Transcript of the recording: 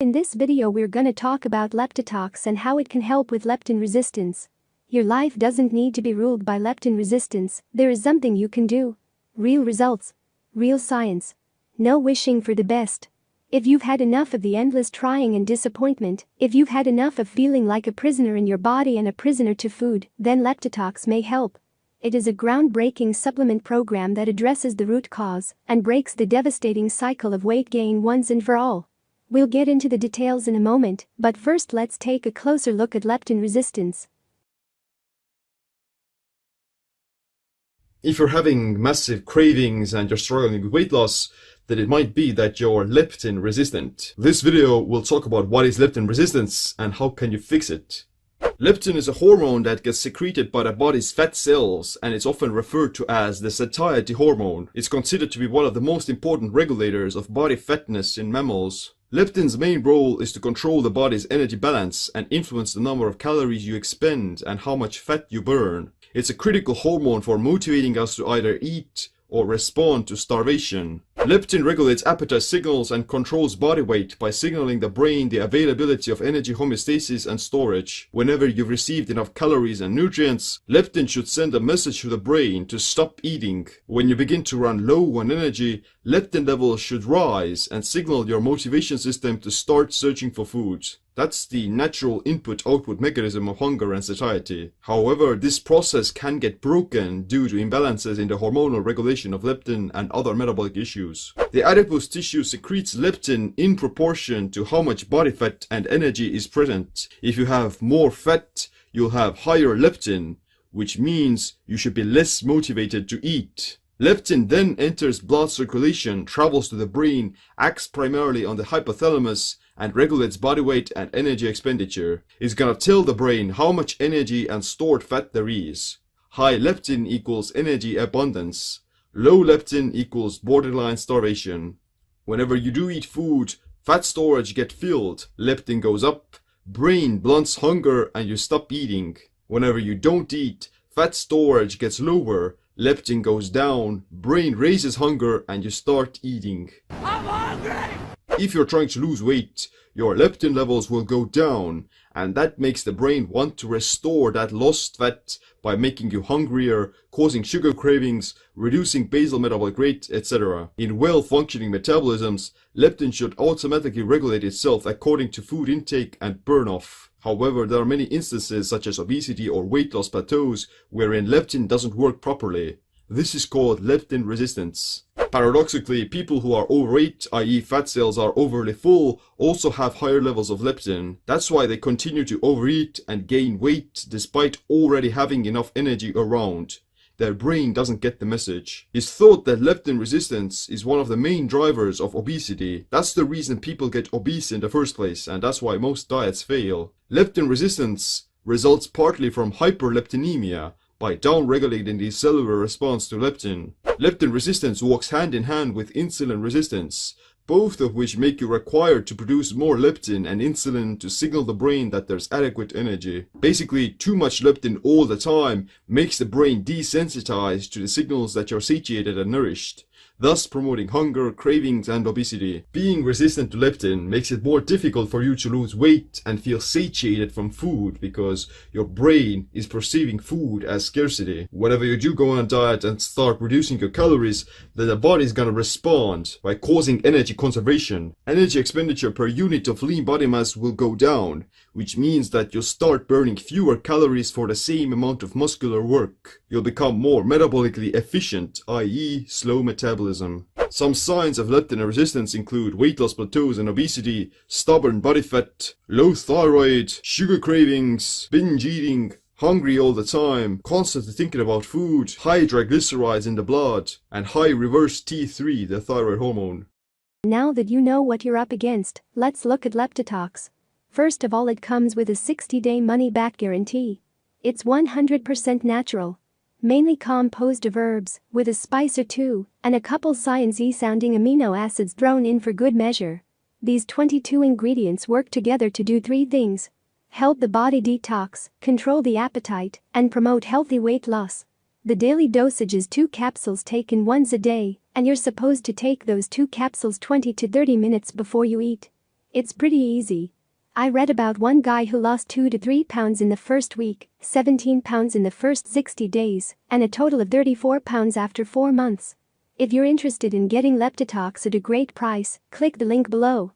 In this video we're gonna talk about Leptitox and how it can help with leptin resistance. Your life doesn't need to be ruled by leptin resistance, there is something you can do. Real results. Real science. No wishing for the best. If you've had enough of the endless trying and disappointment, if you've had enough of feeling like a prisoner in your body and a prisoner to food, then Leptitox may help. It is a groundbreaking supplement program that addresses the root cause and breaks the devastating cycle of weight gain once and for all. We'll get into the details in a moment, but first let's take a closer look at leptin resistance. If you're having massive cravings and you're struggling with weight loss, then it might be that you're leptin resistant. This video will talk about what is leptin resistance and how can you fix it. Leptin is a hormone that gets secreted by the body's fat cells and it's often referred to as the satiety hormone. It's considered to be one of the most important regulators of body fatness in mammals. Leptin's main role is to control the body's energy balance and influence the number of calories you expend and how much fat you burn. It's a critical hormone for motivating us to either eat or respond to starvation. Leptin regulates appetite signals and controls body weight by signaling the brain the availability of energy homeostasis and storage. Whenever you've received enough calories and nutrients, leptin should send a message to the brain to stop eating. When you begin to run low on energy, leptin levels should rise and signal your motivation system to start searching for food. That's the natural input-output mechanism of hunger and satiety. However, this process can get broken due to imbalances in the hormonal regulation of leptin and other metabolic issues. The adipose tissue secretes leptin in proportion to how much body fat and energy is present. If you have more fat, you'll have higher leptin, which means you should be less motivated to eat. Leptin then enters blood circulation, travels to the brain, acts primarily on the hypothalamus, and regulates body weight and energy expenditure. It's gonna tell the brain how much energy and stored fat there is. High leptin equals energy abundance. Low leptin equals borderline starvation. Whenever you do eat food, fat storage gets filled, leptin goes up, brain blunts hunger and you stop eating. Whenever you don't eat, fat storage gets lower, leptin goes down, brain raises hunger and you start eating. I'm hungry! If you're trying to lose weight, your leptin levels will go down, and that makes the brain want to restore that lost fat by making you hungrier, causing sugar cravings, reducing basal metabolic rate, etc. In well-functioning metabolisms, leptin should automatically regulate itself according to food intake and burn-off. However, there are many instances such as obesity or weight loss plateaus wherein leptin doesn't work properly. This is called leptin resistance. Paradoxically, people who are overweight, i.e. fat cells are overly full, also have higher levels of leptin. That's why they continue to overeat and gain weight despite already having enough energy around. Their brain doesn't get the message. It's thought that leptin resistance is one of the main drivers of obesity. That's the reason people get obese in the first place, and that's why most diets fail. Leptin resistance results partly from hyperleptinemia, by downregulating the cellular response to leptin. Leptin resistance walks hand in hand with insulin resistance, both of which make you required to produce more leptin and insulin to signal the brain that there's adequate energy. Basically, too much leptin all the time makes the brain desensitized to the signals that you're satiated and nourished, thus promoting hunger, cravings, and obesity. Being resistant to leptin makes it more difficult for you to lose weight and feel satiated from food because your brain is perceiving food as scarcity. Whenever you do go on a diet and start reducing your calories, then the body is gonna respond by causing energy conservation. Energy expenditure per unit of lean body mass will go down, which means that you'll start burning fewer calories for the same amount of muscular work. You'll become more metabolically efficient, i.e. slow metabolism. Some signs of leptin resistance include weight loss plateaus and obesity, stubborn body fat, low thyroid, sugar cravings, binge eating, hungry all the time, constantly thinking about food, high triglycerides in the blood, and high reverse T3, the thyroid hormone. Now that you know what you're up against, let's look at Leptitox. First of all, it comes with a 60-day money-back guarantee. It's 100% natural. Mainly composed of herbs, with a spice or two, and a couple science-y sounding amino acids thrown in for good measure. These 22 ingredients work together to do three things: help the body detox, control the appetite, and promote healthy weight loss. The daily dosage is 2 capsules taken once a day, and you're supposed to take those 2 capsules 20 to 30 minutes before you eat. It's pretty easy. I read about one guy who lost 2 to 3 pounds in the first week, 17 pounds in the first 60 days, and a total of 34 pounds after 4 months. If you're interested in getting Leptitox at a great price, click the link below.